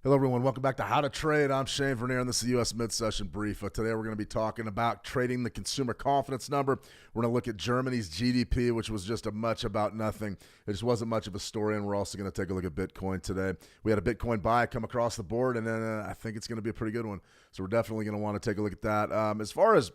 Hello, everyone. Welcome back to How to Trade. I'm Shane Vernier, and this is the U.S. Mid-Session Brief. Today, we're going to be talking about trading the consumer confidence number. We're going to look at Germany's GDP, which was just a much about nothing. It just wasn't much of a story, and we're also going to take a look at Bitcoin today. We had a Bitcoin buy come across the board, and then I think it's going to be a pretty good one. So we're definitely going to want to take a look at that. As far as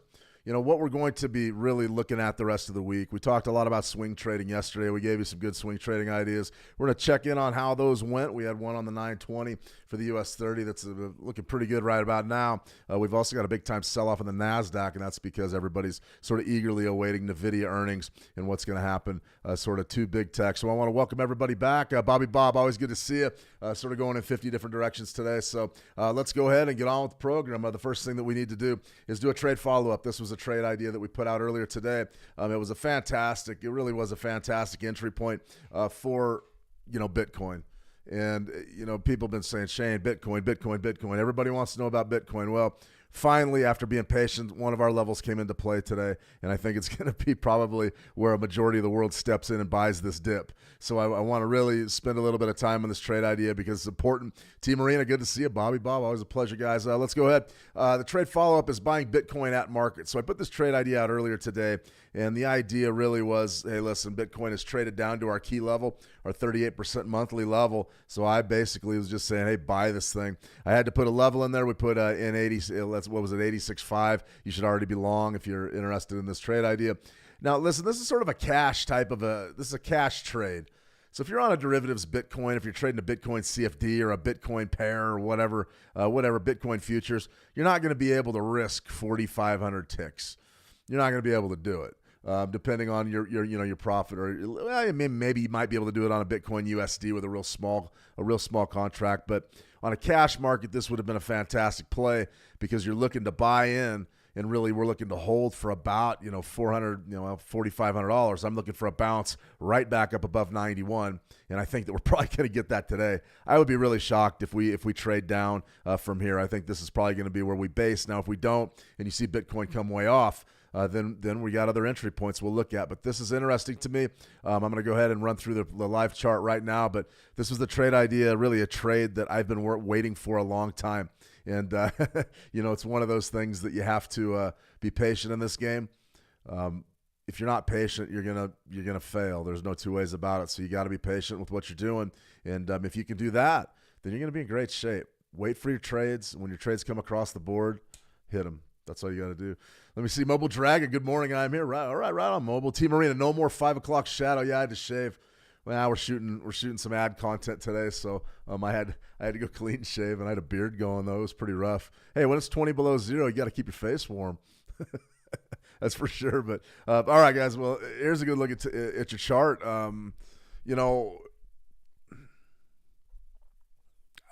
what we're going to be really looking at the rest of the week. We talked a lot about swing trading yesterday. We gave you some good swing trading ideas. We're going to check in on how those went. We had one on the 920 for the US 30 that's looking pretty good right about now. We've also got a big-time sell-off in the NASDAQ, and that's because everybody's sort of eagerly awaiting NVIDIA earnings and what's going to happen, sort of two big tech. So I want to welcome everybody back. Bobby Bob, always good to see you. Sort of going in 50 different directions today. So let's go ahead and get on with the program. The first thing that we need to do is do a trade follow-up. This was a trade idea that we put out earlier today. It really was a fantastic entry point for Bitcoin. And people have been saying, Shane, Bitcoin. Everybody wants to know about Bitcoin. Well, finally, after being patient, one of our levels came into play today, and I think it's going to be probably where a majority of the world steps in and buys this dip. So I want to really spend a little bit of time on this trade idea because it's important. Team Marina, good to see you. Bobby Bob, always a pleasure, guys. Let's go ahead. The trade follow-up is buying Bitcoin at market. So I put this trade idea out earlier today, and the idea really was, hey, listen, Bitcoin is traded down to our key level, our 38% monthly level. So I basically was just saying, hey, buy this thing. I had to put a level in there. We put in 86.5. You should already be long if you're interested in this trade idea. Now, listen, this is sort of a cash this is a cash trade. So if you're on a derivatives Bitcoin, if you're trading a Bitcoin CFD or a Bitcoin pair or whatever Bitcoin futures, you're not going to be able to risk 4,500 ticks. You're not going to be able to do it. Depending on your profit, or maybe you might be able to do it on a Bitcoin USD with a real small contract. But on a cash market, this would have been a fantastic play because you're looking to buy in, and really we're looking to hold for about $4,500. I'm looking for a bounce right back up above 91, and I think that we're probably going to get that today. I would be really shocked if we trade down from here. I think this is probably going to be where we base. Now, if we don't, and you see Bitcoin come way off, then we got other entry points we'll look at. But this is interesting to me. I'm going to go ahead and run through the live chart right now. But this was the trade idea, really a trade that I've been waiting for a long time. And, it's one of those things that you have to be patient in this game. If you're not patient, you're gonna fail. There's no two ways about it. So you got to be patient with what you're doing, and if you can do that, then you're gonna be in great shape. Wait for your trades. When your trades come across the board, hit them. That's all you got to do. Let me see. Mobile Dragon, good morning. I'm here. Right, all right, right on Mobile. T Marina, no more 5 o'clock shadow. Yeah, I had to shave. Well, we're shooting some ad content today, so I had to go clean shave, and I had a beard going though. It was pretty rough. Hey, when it's 20 below zero, you got to keep your face warm. That's for sure. But all right, guys. Well, here's a good look at your chart.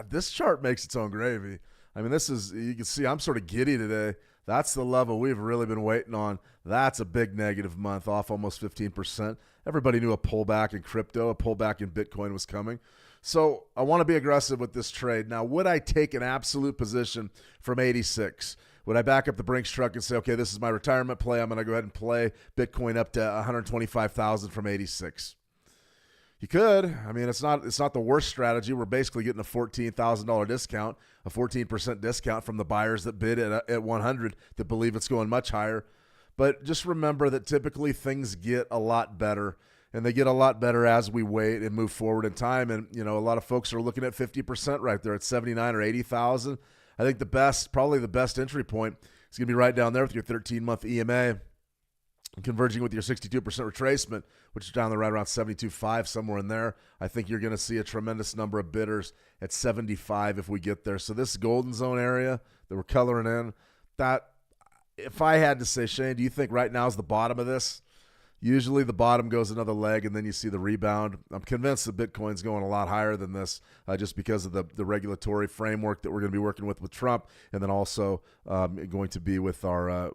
This chart makes its own gravy. I mean, you can see I'm sort of giddy today. That's the level we've really been waiting on. That's a big negative month, off almost 15%. Everybody knew a pullback in crypto, a pullback in Bitcoin was coming. So I want to be aggressive with this trade. Now, would I take an absolute position from 86? Would I back up the Brinks truck and say, okay, this is my retirement play. I'm going to go ahead and play Bitcoin up to 125,000 from 86? You could. I mean, it's not the worst strategy. We're basically getting a $14,000 discount, a 14% discount from the buyers that bid at 100 that believe it's going much higher. But just remember that typically things get a lot better, and they get a lot better as we wait and move forward in time. And, a lot of folks are looking at 50% right there at 79 or 80,000. I think probably the best entry point is going to be right down there with your 13-month EMA. Converging with your 62% retracement, which is down there right around 72.5, somewhere in there. I think you're going to see a tremendous number of bidders at 75 if we get there. So this golden zone area that we're coloring in, that if I had to say, Shane, do you think right now is the bottom of this? Usually the bottom goes another leg, and then you see the rebound. I'm convinced that Bitcoin's going a lot higher than this just because of the regulatory framework that we're going to be working with Trump, and then also going to be with our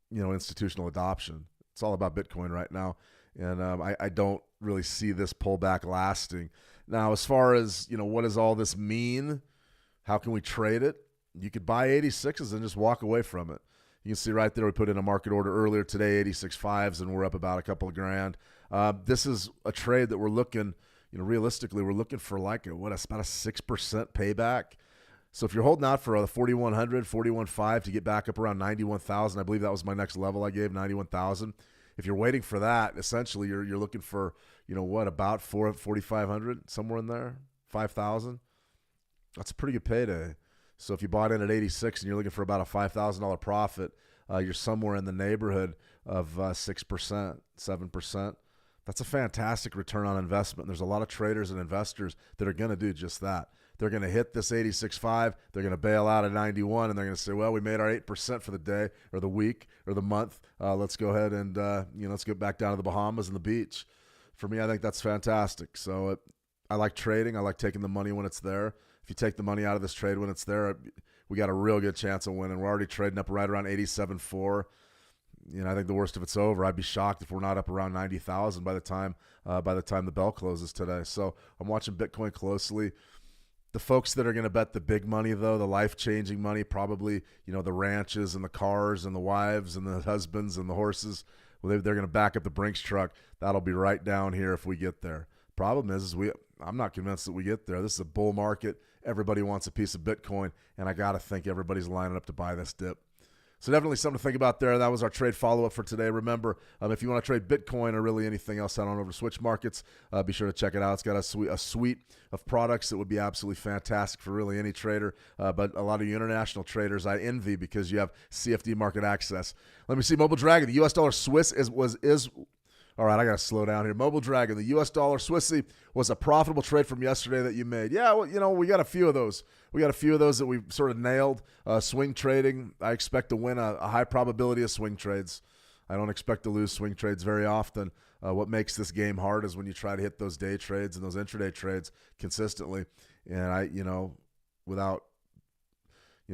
institutional adoption. It's all about Bitcoin right now, and I don't really see this pullback lasting. Now, as far as, what does all this mean? How can we trade it? You could buy 86s and just walk away from it. You can see right there we put in a market order earlier today, 86.5s, and we're up about a couple of grand. This is a trade that we're looking, realistically, we're looking for about a 6% payback. So if you're holding out for a 4,100, 41.5 to get back up around 91,000, I believe that was my next level I gave, 91,000. If you're waiting for that, essentially you're looking for, about 4,500, somewhere in there, 5,000. That's a pretty good payday. So if you bought in at 86 and you're looking for about a $5,000 profit, you're somewhere in the neighborhood of 6%, 7%. That's a fantastic return on investment. There's a lot of traders and investors that are going to do just that. They're going to hit this 86.5. They're going to bail out at 91, and they're going to say, well, we made our 8% for the day or the week or the month. Let's go ahead and, let's get back down to the Bahamas and the beach. For me, I think that's fantastic. So I like trading. I like taking the money when it's there. If you take the money out of this trade when it's there, we got a real good chance of winning. We're already trading up right around 87.4. I think the worst of it's over. I'd be shocked if we're not up around 90,000 by the time the bell closes today. So I'm watching Bitcoin closely. The folks that are going to bet the big money, though, the life-changing money, probably, the ranches and the cars and the wives and the husbands and the horses, well, they're going to back up the Brinks truck. That'll be right down here if we get there. Problem is I'm not convinced that we get there. This is a bull market. Everybody wants a piece of Bitcoin, and I got to think everybody's lining up to buy this dip. So definitely something to think about there. That was our trade follow-up for today. Remember, if you want to trade Bitcoin or really anything else, head on over to Switch Markets. Be sure to check it out. It's got a suite of products that would be absolutely fantastic for really any trader. But a lot of you international traders I envy because you have CFD market access. Let me see. Mobile Dragon, the U.S. dollar Swiss is all right, I got to slow down here. Mobile Dragon, the U.S. dollar Swissy was a profitable trade from yesterday that you made. Yeah, well, we got a few of those. We got a few of those that we sort of nailed. Swing trading, I expect to win a high probability of swing trades. I don't expect to lose swing trades very often. What makes this game hard is when you try to hit those day trades and those intraday trades consistently. And without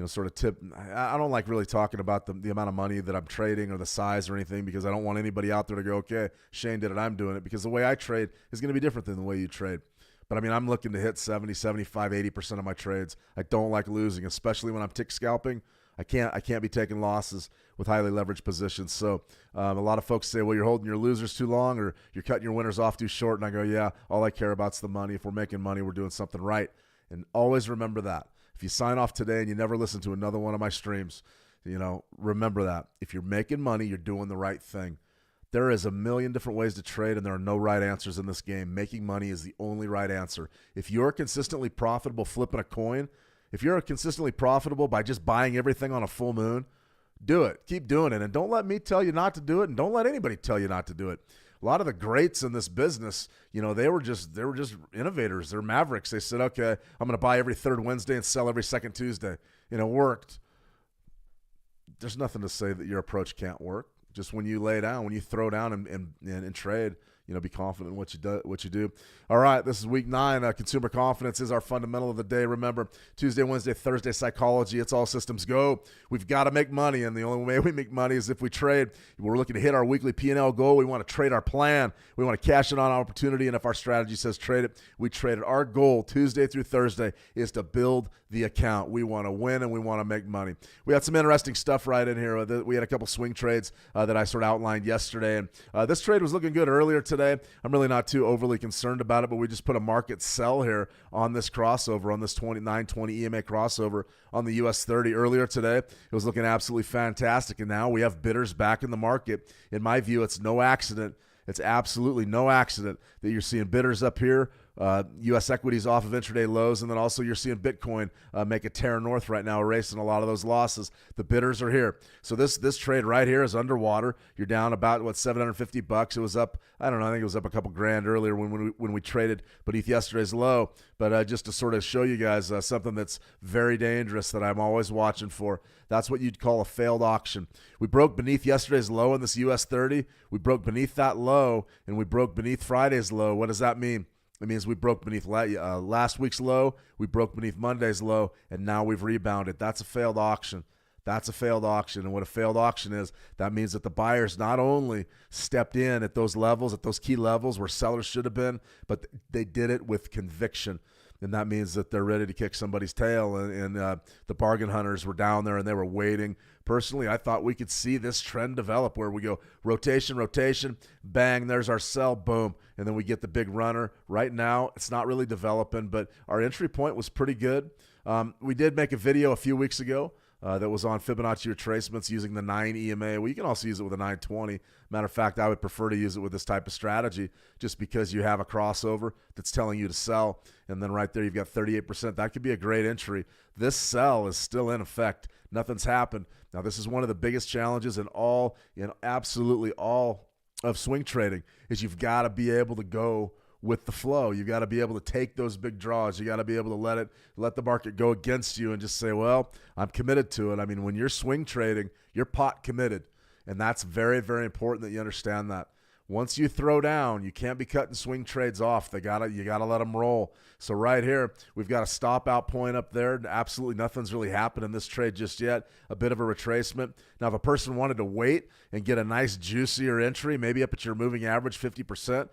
sort of tip. I don't like really talking about the amount of money that I'm trading or the size or anything because I don't want anybody out there to go, okay, Shane did it, I'm doing it, because the way I trade is going to be different than the way you trade. But, I'm looking to hit 70, 75, 80% of my trades. I don't like losing, especially when I'm tick scalping. I can't be taking losses with highly leveraged positions. So a lot of folks say, well, you're holding your losers too long or you're cutting your winners off too short. And I go, yeah, all I care about is the money. If we're making money, we're doing something right. And always remember that. If you sign off today and you never listen to another one of my streams, Remember that. If you're making money, you're doing the right thing. There is a million different ways to trade, and there are no right answers in this game. Making money is the only right answer. If you're consistently profitable flipping a coin, if you're consistently profitable by just buying everything on a full moon, do it. Keep doing it. And don't let me tell you not to do it, and don't let anybody tell you not to do it. A lot of the greats in this business, they were just innovators. They're mavericks. They said, okay, I'm going to buy every third Wednesday and sell every second Tuesday. It worked. There's nothing to say that your approach can't work. Just when you lay down, when you throw down and trade, be confident in what you do. All right, this is week 9. Consumer confidence is our fundamental of the day. Remember, Tuesday, Wednesday, Thursday, psychology. It's all systems go. We've got to make money, and the only way we make money is if we trade. We're looking to hit our weekly P&L goal. We want to trade our plan. We want to cash in on our opportunity, and if our strategy says trade it, we trade it. Our goal Tuesday through Thursday is to build the account. We want to win, and we want to make money. We had some interesting stuff right in here. We had a couple swing trades that I sort of outlined yesterday, and this trade was looking good earlier today. I'm really not too overly concerned about it, but we just put a market sell here on this crossover, on this 920 EMA crossover on the US 30 earlier today. It was looking absolutely fantastic, and now we have bidders back in the market. In my view, it's no accident. It's absolutely no accident that you're seeing bidders up here. U.S. equities off of intraday lows, and then also you're seeing Bitcoin make a tear north right now, erasing a lot of those losses. The bidders are here. So this trade right here is underwater. You're down about, $750. It was up, I don't know, I think it was up a couple grand earlier when we traded beneath yesterday's low. But just to sort of show you guys something that's very dangerous that I'm always watching for. That's what you'd call a failed auction. We broke beneath yesterday's low in this US 30. We broke beneath that low, and we broke beneath Friday's low. What does that mean? It means we broke beneath last week's low, we broke beneath Monday's low, and now we've rebounded. That's a failed auction. That's a failed auction. And what a failed auction is, that means that the buyers not only stepped in at those levels, at those key levels where sellers should have been, but they did it with conviction. And that means that they're ready to kick somebody's tail. And the bargain hunters were down there, and they were waiting. Personally, I thought we could see this trend develop where we go rotation, bang, there's our sell, boom, and then we get the big runner. Right now, it's not really developing, but our entry point was pretty good. We did make a video a few weeks ago that was on Fibonacci retracements using the 9 EMA. Well, you can also use it with a 920. Matter of fact, I would prefer to use it with this type of strategy just because you have a crossover that's telling you to sell. And then right there, you've got 38%. That could be a great entry. This sell is still in effect. Nothing's happened. Now, this is one of the biggest challenges in absolutely all of swing trading is you've got to be able to go with the flow. You got to be able to take those big draws. You got to be able to let the market go against you and just say, well, I'm committed to it. I mean, when you're swing trading, you're pot committed. And that's very, very important that you understand that. Once you throw down, you can't be cutting swing trades off. You gotta let them roll. So right here, we've got a stop out point up there. Absolutely nothing's really happened in this trade just yet. A bit of a retracement. Now, if a person wanted to wait and get a nice juicier entry, maybe up at your moving average 50%,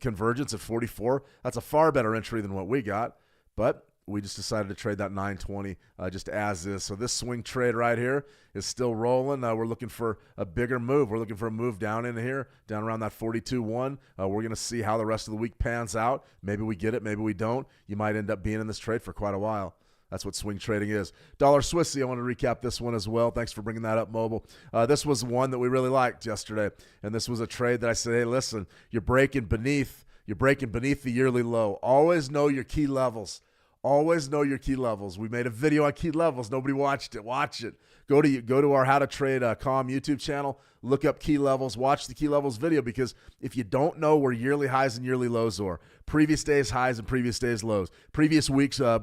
convergence at 44, that's a far better entry than what we got. But we just decided to trade that 920 just as is. So this swing trade right here is still rolling. We're looking for a bigger move. We're looking for a move down in here, down around that 42.1. We're going to see how the rest of the week pans out. Maybe we get it, maybe we don't. You might end up being in this trade for quite a while. That's what swing trading is. Dollar Swissy, I want to recap this one as well. Thanks for bringing that up, Mobile. This was one that we really liked yesterday, and this was a trade that I said, hey, listen, you're breaking beneath the yearly low. Always know your key levels. Always know your key levels. We made a video on key levels. Nobody watched it. Watch it. Go to our How to Trade Com YouTube channel. Look up key levels. Watch the key levels video, because if you don't know where yearly highs and yearly lows are, previous days highs and previous days lows, previous weeks lows,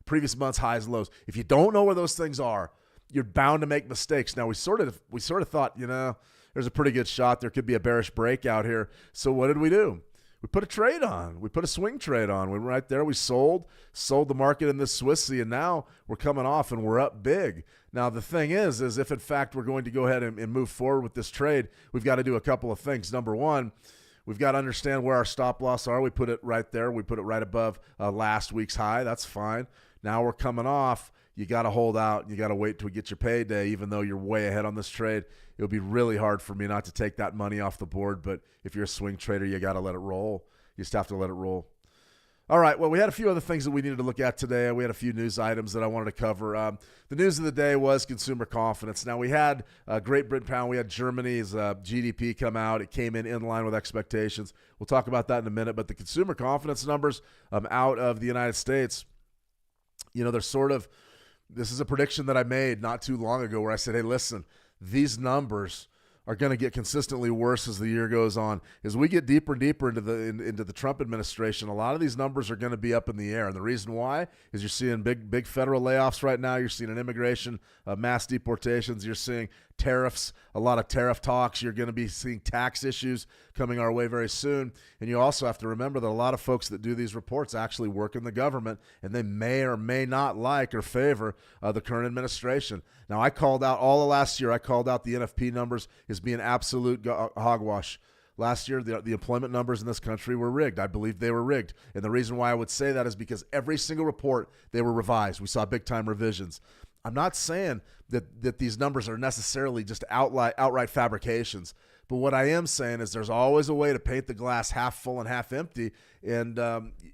previous months highs and lows, if you don't know where those things are, you're bound to make mistakes. Now we sort of thought, there's a pretty good shot there could be a bearish breakout here. So what did we do? We put a trade on. We put a swing trade on. We were right there. We sold the market in this Swissy, and now we're coming off and we're up big. Now, the thing is if in fact we're going to go ahead and move forward with this trade, we've got to do a couple of things. Number one, we've got to understand where our stop loss are. We put it right there. We put it right above last week's high. That's fine. Now we're coming off. You got to hold out. You got to wait till we get your payday, even though you're way ahead on this trade. It would be really hard for me not to take that money off the board, but if you're a swing trader, you got to let it roll. You just have to let it roll. All right. Well, we had a few other things that we needed to look at today. We had a few news items that I wanted to cover. The news of the day was consumer confidence. Now, we had Great Britain pound. We had Germany's GDP come out. It came in line with expectations. We'll talk about that in a minute. But the consumer confidence numbers out of the United States, they're sort of – this is a prediction that I made not too long ago where I said, hey, listen, these numbers – are going to get consistently worse as the year goes on. As we get deeper and deeper into the Trump administration, a lot of these numbers are going to be up in the air. And the reason why is you're seeing big federal layoffs right now. You're seeing an immigration, mass deportations. You're seeing tariffs, a lot of tariff talks. You're going to be seeing tax issues coming our way very soon. And you also have to remember that a lot of folks that do these reports actually work in the government, and they may or may not like or favor the current administration. Now, I called out all of last year, I called out the NFP numbers as being absolute hogwash. Last year, the employment numbers in this country were rigged. I believe they were rigged. And the reason why I would say that is because every single report, they were revised. We saw big-time revisions. I'm not saying that these numbers are necessarily just outright fabrications. But what I am saying is there's always a way to paint the glass half full and half empty. And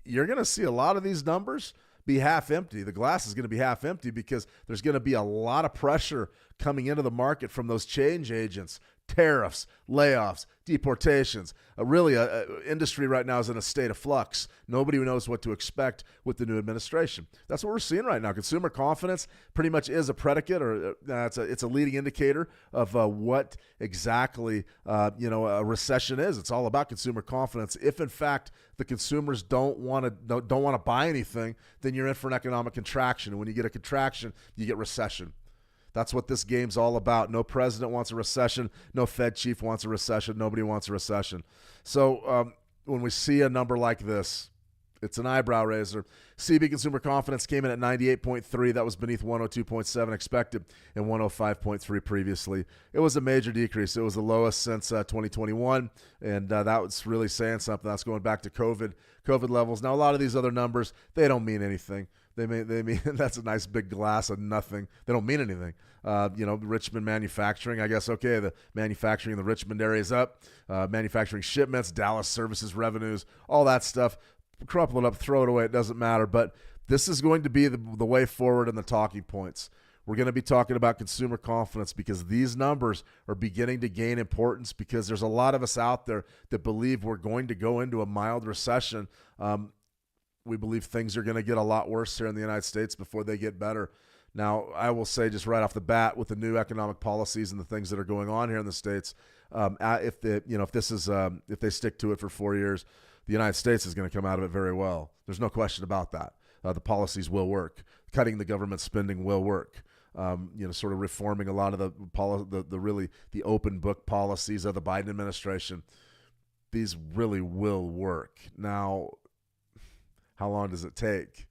you're going to see a lot of these numbers be half empty. The glass is going to be half empty because there's going to be a lot of pressure coming into the market from those change agents, tariffs, layoffs, deportations. Industry right now is in a state of flux. Nobody knows what to expect with the new administration. That's what we're seeing right now. Consumer confidence pretty much is a predicate, or it's a leading indicator of what exactly a recession is. It's all about consumer confidence. If in fact the consumers don't want to buy anything, then you're in for an economic contraction. And when you get a contraction, you get recession. That's what this game's all about. No president wants a recession. No Fed chief wants a recession. Nobody wants a recession. So when we see a number like this, it's an eyebrow raiser. CB consumer confidence came in at 98.3. That was beneath 102.7 expected and 105.3 previously. It was a major decrease. It was the lowest since 2021, and that was really saying something. That's going back to COVID levels. Now, a lot of these other numbers, they don't mean anything. They mean that's a nice big glass of nothing. They don't mean anything. Richmond manufacturing, I guess, okay, the manufacturing in the Richmond area is up. Manufacturing shipments, Dallas services revenues, all that stuff. Crumple it up, throw it away, it doesn't matter. But this is going to be the way forward in the talking points. We're going to be talking about consumer confidence because these numbers are beginning to gain importance because there's a lot of us out there that believe we're going to go into a mild recession. We believe things are going to get a lot worse here in the United States before they get better. Now, I will say just right off the bat with the new economic policies and the things that are going on here in the States, if they stick to it for 4 years, the United States is going to come out of it very well. There's no question about that. The policies will work. Cutting the government spending will work. Sort of reforming a lot of the open book policies of the Biden administration. These really will work. Now, how long does it take?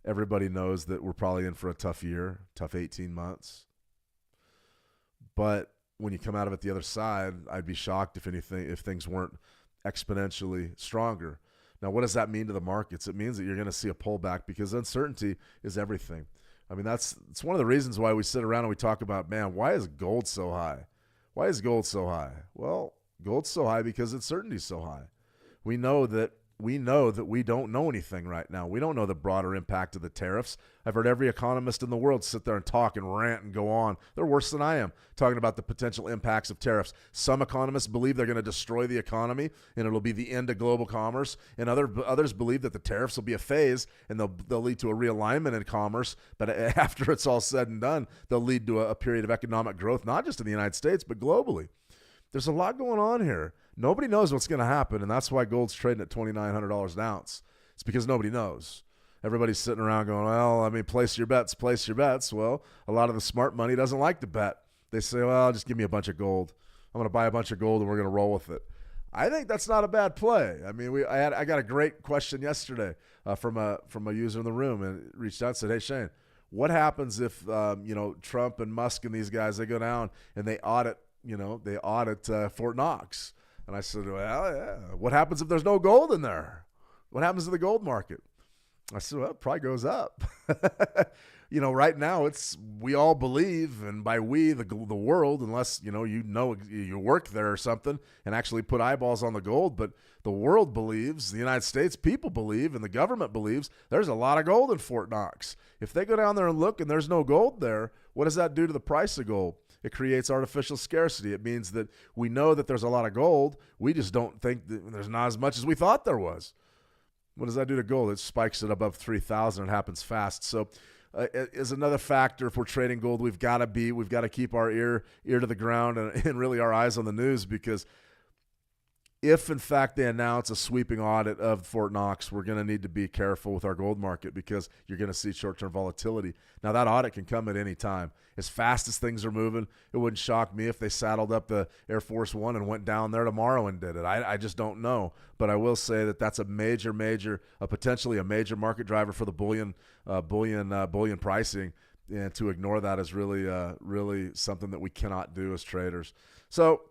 Everybody knows that we're probably in for a tough year, tough 18 months. But when you come out of it the other side, I'd be shocked if things weren't exponentially stronger. Now, what does that mean to the markets? It means that you're going to see a pullback because uncertainty is everything. I mean, it's one of the reasons why we sit around and we talk about, man, why is gold so high? Why is gold so high? Well, gold's so high because uncertainty's so high. We know that we don't know anything right now. We don't know the broader impact of the tariffs. I've heard every economist in the world sit there and talk and rant and go on. They're worse than I am, talking about the potential impacts of tariffs. Some economists believe they're going to destroy the economy and it'll be the end of global commerce. And others believe that the tariffs will be a phase and they'll lead to a realignment in commerce. But after it's all said and done, they'll lead to a period of economic growth, not just in the United States, but globally. There's a lot going on here. Nobody knows what's going to happen, and that's why gold's trading at $2,900 an ounce. It's because nobody knows. Everybody's sitting around going, well, I mean, place your bets. Well, a lot of the smart money doesn't like to bet. They say, well, just give me a bunch of gold. I'm going to buy a bunch of gold, and we're going to roll with it. I think that's not a bad play. I mean, I got a great question yesterday from a user in the room, and reached out and said, hey, Shane, what happens if Trump and Musk and these guys, they go down and they audit Fort Knox? And I said, well, yeah. What happens if there's no gold in there? What happens to the gold market? I said, well, it probably goes up. Right now we all believe, and by we, the world, unless, you work there or something and actually put eyeballs on the gold, but the world believes, the United States people believe, and the government believes there's a lot of gold in Fort Knox. If they go down there and look and there's no gold there, what does that do to the price of gold? It creates artificial scarcity. It means that we know that there's a lot of gold. We just don't think that there's not as much as we thought there was. What does that do to gold? It spikes it above 3,000. It happens fast. So is another factor if we're trading gold. We've got to keep our ear to the ground and really our eyes on the news, because if in fact they announce a sweeping audit of Fort Knox, we're going to need to be careful with our gold market, because you're going to see short-term volatility. Now that audit can come at any time. As fast as things are moving, it wouldn't shock me if they saddled up the Air Force One and went down there tomorrow and did it. I just don't know. But I will say that that's potentially a major market driver for the bullion pricing. And to ignore that is really something that we cannot do as traders. So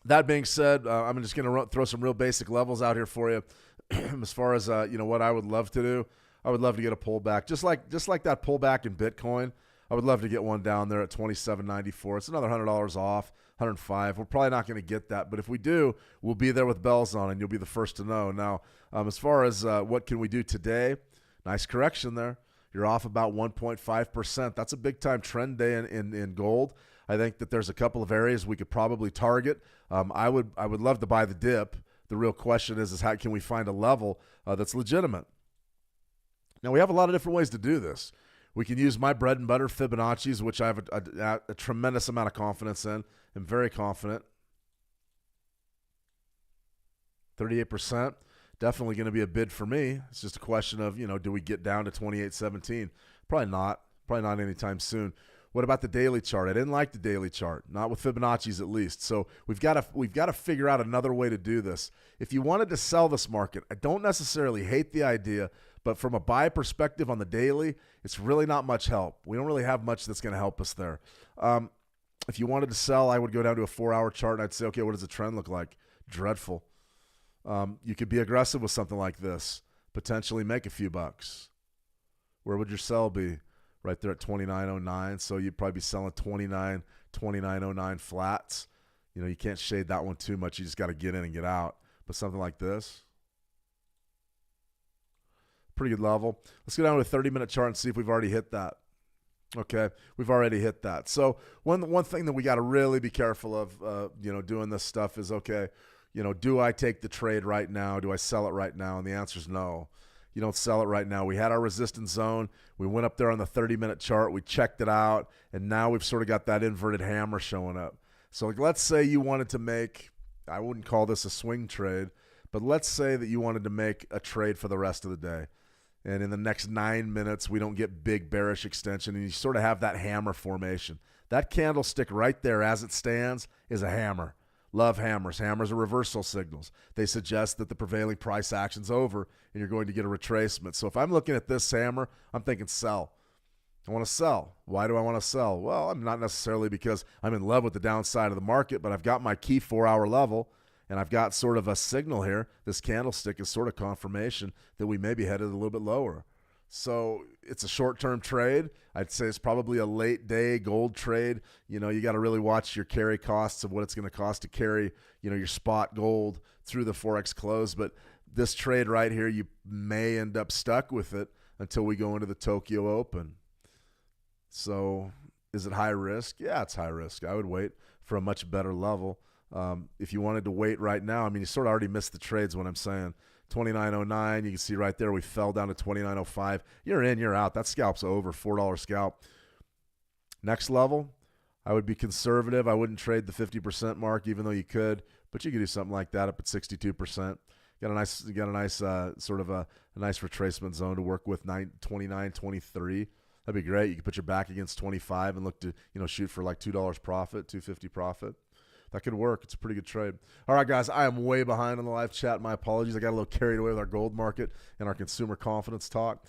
that being said, I'm just going to throw some real basic levels out here for you. As far as what I would love to do, I would love to get a pullback, just like that pullback in Bitcoin. I would love to get one down there at $27.94. It's another $100 off, $105. We're probably not going to get that, but if we do, we'll be there with bells on, and you'll be the first to know. Now, as far as what can we do today, nice correction there. You're off about 1.5%. That's a big-time trend day in gold. I think that there's a couple of areas we could probably target. I would love to buy the dip. The real question is how can we find a level that's legitimate? Now, we have a lot of different ways to do this. We can use my bread and butter Fibonacci's, which I have a tremendous amount of confidence in. I'm very confident. 38%, definitely going to be a bid for me. It's just a question of, do we get down to 28.17? Probably not anytime soon. What about the daily chart? I didn't like the daily chart, not with Fibonacci's at least. So we've got to figure out another way to do this. If you wanted to sell this market, I don't necessarily hate the idea, but from a buy perspective on the daily, it's really not much help. We don't really have much that's going to help us there. If you wanted to sell, I would go down to a 4-hour chart and I'd say, okay, what does the trend look like? Dreadful. You could be aggressive with something like this, potentially make a few bucks. Where would your sell be? Right there at 29.09. So you'd probably be selling 29.09 flats. You can't shade that one too much. You just got to get in and get out. But something like this, pretty good level. Let's go down to a 30-minute chart and see if we've already hit that. Okay, we've already hit that. So one thing that we got to really be careful of, doing this stuff is, okay, do I take the trade right now? Do I sell it right now? And the answer is no. You don't sell it right now. We had our resistance zone. We went up there on the 30-minute chart. We checked it out, and now we've sort of got that inverted hammer showing up. So let's say you wanted to make, I wouldn't call this a swing trade, but let's say that you wanted to make a trade for the rest of the day. And in the next 9 minutes, we don't get big bearish extension, and you sort of have that hammer formation. That candlestick right there as it stands is a hammer. Love hammers. Hammers are reversal signals. They suggest that the prevailing price action's over and you're going to get a retracement. So if I'm looking at this hammer, I'm thinking sell. I want to sell. Why do I want to sell? Well, I'm not necessarily because I'm in love with the downside of the market, but I've got my key 4-hour level and I've got sort of a signal here. This candlestick is sort of confirmation that we may be headed a little bit lower. So it's a short-term trade. I'd say it's probably a late-day gold trade. You got to really watch your carry costs of what it's going to cost to carry, your spot gold through the Forex close. But this trade right here, you may end up stuck with it until we go into the Tokyo Open. So is it high risk? Yeah, it's high risk. I would wait for a much better level. If you wanted to wait right now, you sort of already missed the trades, what I'm saying. 29.09, you can see right there we fell down to 29.05. You're in, you're out. That scalp's over, $4 scalp. Next level, I would be conservative. I wouldn't trade the 50% mark, even though you could, but you could do something like that up at 62%. Got a nice sort of a nice retracement zone to work with, 29, 23. That'd be great. You could put your back against 25 and look to shoot for like $2 profit, $2.50 profit. That could work. It's a pretty good trade. All right, guys, I am way behind on the live chat. My apologies. I got a little carried away with our gold market and our consumer confidence talk.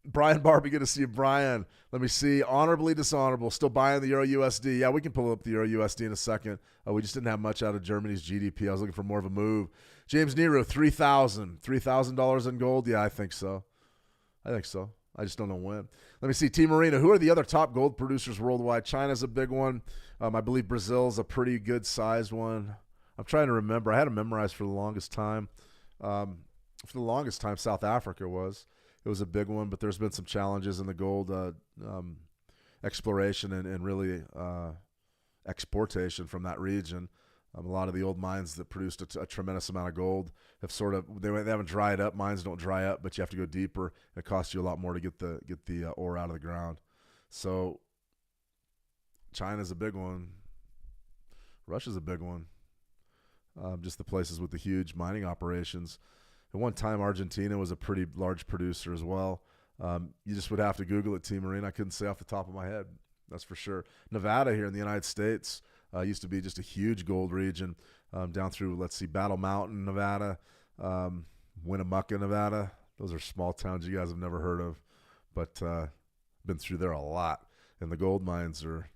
Brian Barbie, good to see you, Brian. Let me see. Honorably dishonorable. Still buying the Euro USD. Yeah, we can pull up the Euro USD in a second. We just didn't have much out of Germany's GDP. I was looking for more of a move. James Nero, $3,000 in gold. Yeah, I think so. I just don't know when. Let me see. T. Marina, who are the other top gold producers worldwide? China's a big one. I believe Brazil's a pretty good sized one. I'm trying to remember. I had it memorized for the longest time. South Africa was. It was a big one, but there's been some challenges in the gold exploration and really exportation from that region. A lot of the old mines that produced a tremendous amount of gold have they haven't dried up. Mines don't dry up, but you have to go deeper. It costs you a lot more to get the ore out of the ground. So China's a big one. Russia's a big one. Just the places with the huge mining operations. At one time, Argentina was a pretty large producer as well. You just would have to Google it, T. Marine. I couldn't say off the top of my head. That's for sure. Nevada here in the United States used to be just a huge gold region down through, Battle Mountain, Nevada, Winnemucca, Nevada. Those are small towns you guys have never heard of, but been through there a lot. And the gold mines are,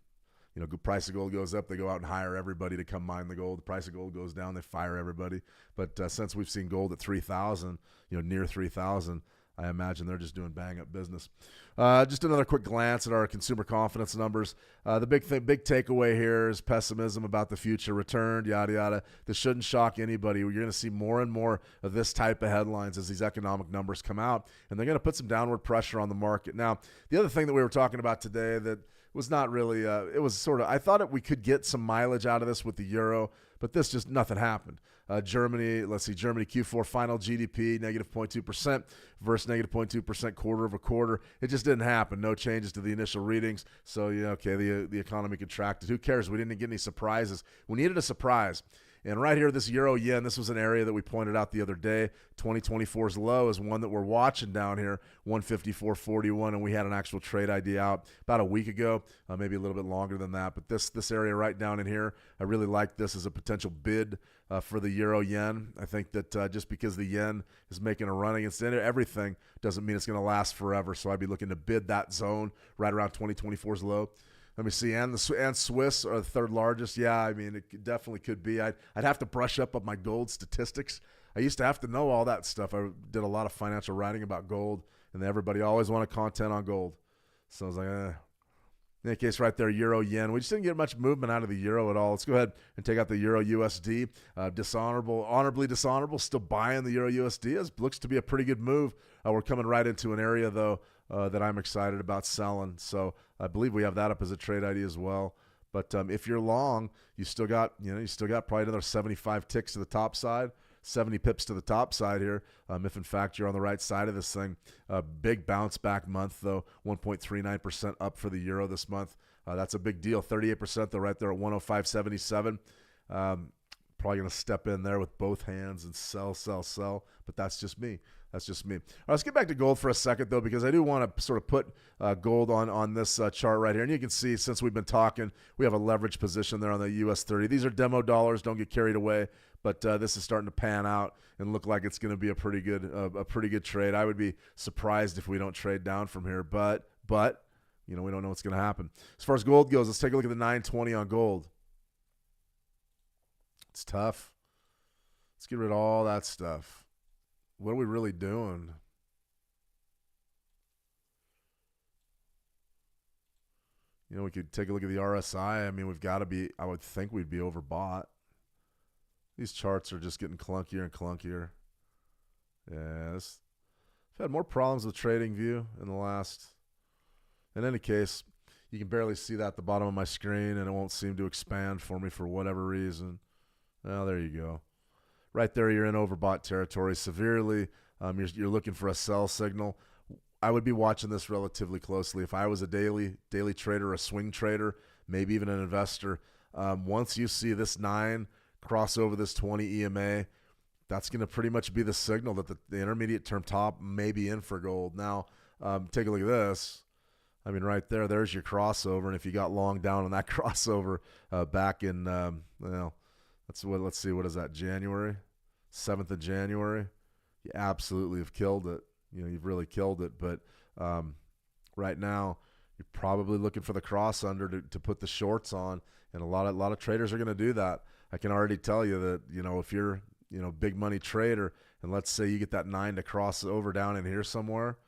price of gold goes up, they go out and hire everybody to come mine the gold. The price of gold goes down, they fire everybody. But since we've seen gold at 3,000, near 3,000, I imagine they're just doing bang-up business. Just another quick glance at our consumer confidence numbers. The big takeaway here is pessimism about the future returned, yada, yada. This shouldn't shock anybody. You're going to see more and more of this type of headlines as these economic numbers come out, and they're going to put some downward pressure on the market. Now, the other thing that we were talking about today that was not really, it was sort of, I thought we could get some mileage out of this with the euro, but nothing happened. Germany Q4 final GDP, negative 0.2% versus negative 0.2% quarter over quarter. It just didn't happen. No changes to the initial readings. So, the economy contracted. Who cares? We didn't get any surprises. We needed a surprise. And right here, this euro yen, this was an area that we pointed out the other day. 2024's low is one that we're watching down here, 154.41, and we had an actual trade idea out about a week ago, maybe a little bit longer than that. But this area right down in here, I really like this as a potential bid for the euro yen. I think that just because the yen is making a run against everything doesn't mean it's going to last forever. So I'd be looking to bid that zone right around 2024's low. Let me see, and Swiss are the third largest. Yeah, I mean, it definitely could be. I'd have to brush up on my gold statistics. I used to have to know all that stuff. I did a lot of financial writing about gold, and everybody always wanted content on gold. So I was like, In any case, right there, euro yen. We just didn't get much movement out of the euro at all. Let's go ahead and take out the euro USD. Honorably dishonorable. Still buying the euro USD. It looks to be a pretty good move. We're coming right into an area though that I'm excited about selling. So I believe we have that up as a trade idea as well. But if you're long, you still got probably another 75 ticks to the top side. 70 pips to the top side here, if in fact you're on the right side of this thing. Big bounce back month, though, 1.39% up for the euro this month. That's a big deal. 38%, though, right there at 105.77. Probably going to step in there with both hands and sell. But that's just me. All right, let's get back to gold for a second, though, because I do want to sort of put gold on this chart right here. And you can see, since we've been talking, we have a leverage position there on the US 30. These are demo dollars. Don't get carried away. But this is starting to pan out and look like it's going to be a pretty good trade. I would be surprised if we don't trade down from here. But we don't know what's going to happen. As far as gold goes, let's take a look at the 920 on gold. It's tough. Let's get rid of all that stuff. What are we really doing? We could take a look at the RSI. I mean, I would think we'd be overbought. These charts are just getting clunkier and clunkier. Yes. I've had more problems with TradingView in the last. In any case, you can barely see that at the bottom of my screen, and it won't seem to expand for me for whatever reason. Oh, there you go. Right there, you're in overbought territory severely. You're looking for a sell signal. I would be watching this relatively closely. If I was a daily trader, a swing trader, maybe even an investor, once you see this 9 cross over this 20 EMA, that's going to pretty much be the signal that the intermediate term top may be in for gold. Now, take a look at this. I mean, right there's your crossover. And if you got long down on that crossover back in, let's see, what is that, January? 7th of January? You absolutely have killed it. You've really killed it. But Right now, you're probably looking for the cross under to put the shorts on, and a lot of traders are going to do that. I can already tell you that, if you're, big money trader, and let's say you get that 9 to cross over down in here somewhere,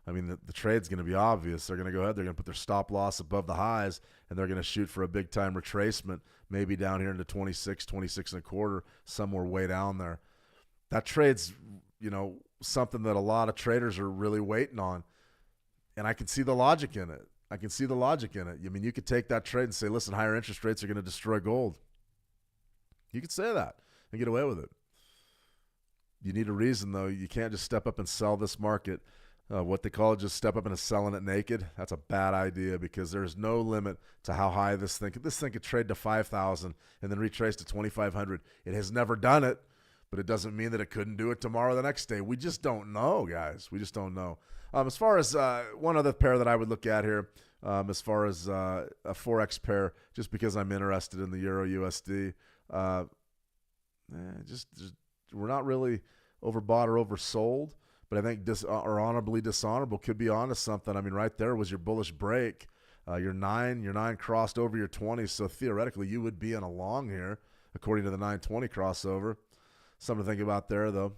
I mean, the trade's going to be obvious. They're going to go ahead, they're going to put their stop loss above the highs, and they're going to shoot for a big time retracement, maybe down here into 26 and a quarter, somewhere way down there. That trade's, something that a lot of traders are really waiting on. And I can see the logic in it. I mean, you could take that trade and say, listen, higher interest rates are going to destroy gold. You could say that and get away with it. You need a reason, though. You can't just step up and sell this market. What they call it, just step up and selling it naked. That's a bad idea, because there's no limit to how high this thing could trade to 5,000 and then retrace to 2,500. It has never done it, but it doesn't mean that it couldn't do it tomorrow or the next day. We just don't know, guys. We just don't know. As far as one other pair that I would look at here, as far as a Forex pair, just because I'm interested in the Euro USD, just we're not really overbought or oversold, but I think honorably dishonorable could be onto something. I mean, right there was your bullish break. Your 9 crossed over your 20, so theoretically you would be in a long here, according to the 920 crossover. Something to think about there, though,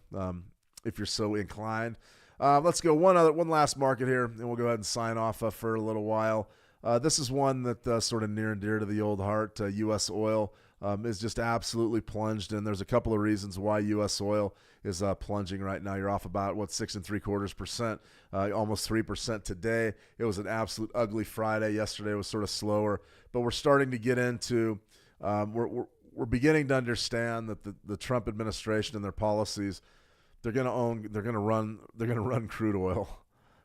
if you're so inclined. Let's go one last market here, and we'll go ahead and sign off for a little while. This is one that sort of near and dear to the old heart. U.S. oil is just absolutely plunged, and there's a couple of reasons why U.S. oil is plunging right now. You're off about 6.75%, almost 3% today. It was an absolute ugly Friday. Yesterday was sort of slower, but we're starting to get into we're beginning to understand that the Trump administration and their policies, they're going to run crude oil.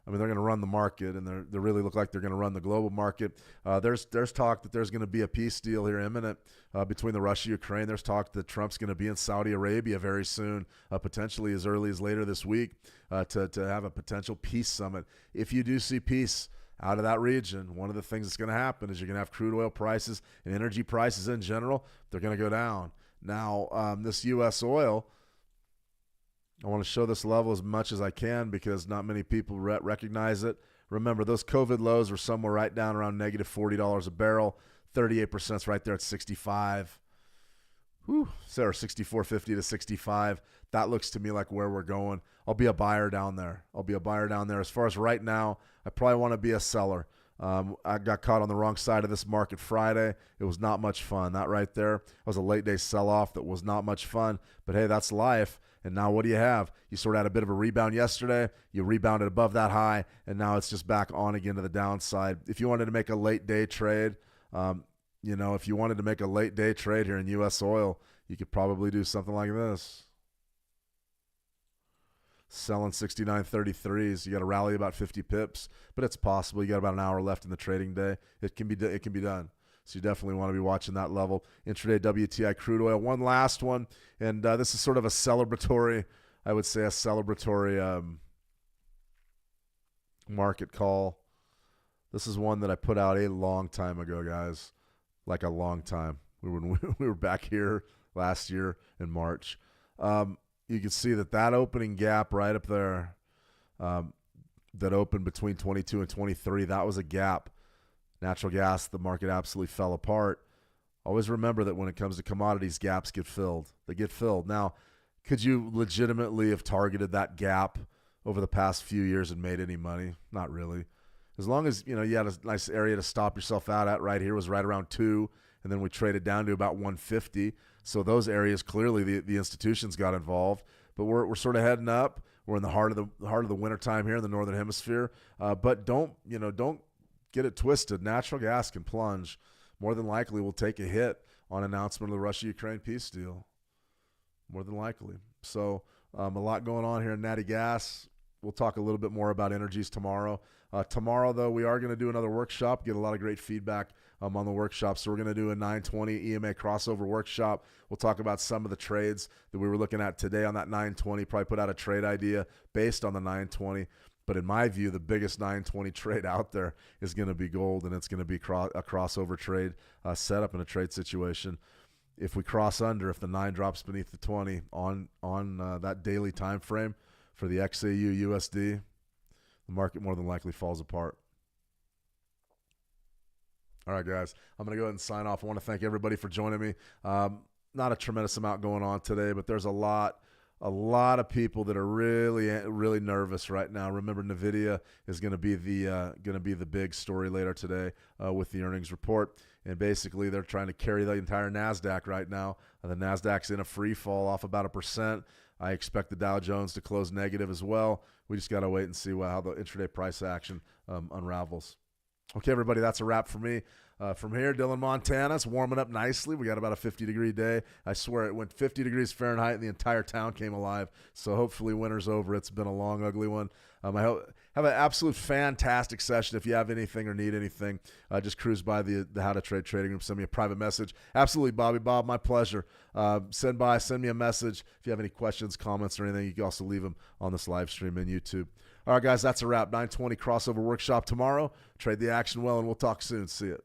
I mean, they're going to run the market, and they really look like they're going to run the global market. There's talk that there's going to be a peace deal here imminent between the Russia and Ukraine. There's talk that Trump's going to be in Saudi Arabia very soon, potentially as early as later this week, to have a potential peace summit. If you do see peace out of that region, one of the things that's going to happen is you're going to have crude oil prices and energy prices in general. They're going to go down. Now, this U.S. oil, I want to show this level as much as I can because not many people recognize it. Remember, those COVID lows were somewhere right down around negative $40 a barrel. 38% is right there at 65. Whew, Sarah, 64.50 to 65. That looks to me like where we're going. I'll be a buyer down there. As far as right now, I probably want to be a seller. I got caught on the wrong side of this market Friday. It was not much fun. That right there was a late day sell-off that was not much fun. But, hey, that's life. And now what do you have? You sort of had a bit of a rebound yesterday. You rebounded above that high, and now it's just back on again to the downside. If you wanted to make a late day trade, if you wanted to make a late day trade here in U.S. oil, you could probably do something like this. Selling 69.33s, you got to rally about 50 pips, but it's possible. You got about an hour left in the trading day. It can be done. So you definitely want to be watching that level. Intraday WTI crude oil. One last one, and this is sort of a celebratory, I would say, market call. This is one that I put out a long time ago, guys, like a long time. We were back here last year in March. You can see that opening gap right up there that opened between 22 and 23, that was a gap. Natural gas, the market absolutely fell apart. Always remember that when it comes to commodities, gaps get filled. They get filled. Now, could you legitimately have targeted that gap over the past few years and made any money? Not really. As long as you had a nice area to stop yourself out at, right here was right around 2, and then we traded down to about 150. So those areas, clearly the institutions got involved. But we're sort of heading up. We're in the heart of the wintertime here in the northern hemisphere. But don't get it twisted. Natural gas can plunge. More than likely, we'll take a hit on announcement of the Russia-Ukraine peace deal. More than likely. So a lot going on here in natty gas. We'll talk a little bit more about energies tomorrow. Tomorrow, though, we are going to do another workshop, get a lot of great feedback on the workshop. So we're going to do a 920 EMA crossover workshop. We'll talk about some of the trades that we were looking at today on that 920, probably put out a trade idea based on the 920. But in my view, the biggest 920 trade out there is going to be gold, and it's going to be a crossover trade setup in a trade situation. If we cross under, if the 9 drops beneath the 20 on that daily time frame for the XAU USD, the market more than likely falls apart. All right, guys, I'm going to go ahead and sign off. I want to thank everybody for joining me. Not a tremendous amount going on today, but there's a lot of people that are really nervous right now. Remember, Nvidia is going to be the big story later today with the earnings report, and basically they're trying to carry the entire Nasdaq right now. The Nasdaq's in a free fall off about 1%. I expect the Dow Jones to close negative as well. We just got to wait and see how the intraday price action unravels. Okay, everybody, that's a wrap for me. From here, Dillon, Montana, it's warming up nicely. We got about a 50-degree day. I swear it went 50 degrees Fahrenheit and the entire town came alive. So hopefully winter's over. It's been a long, ugly one. I hope have an absolute fantastic session. If you have anything or need anything, just cruise by the How to Trade trading room. Send me a private message. Absolutely, Bobby Bob, my pleasure. Send me a message. If you have any questions, comments, or anything, you can also leave them on this live stream in YouTube. All right, guys, that's a wrap. 9:20 crossover workshop tomorrow. Trade the action well, and we'll talk soon. See you.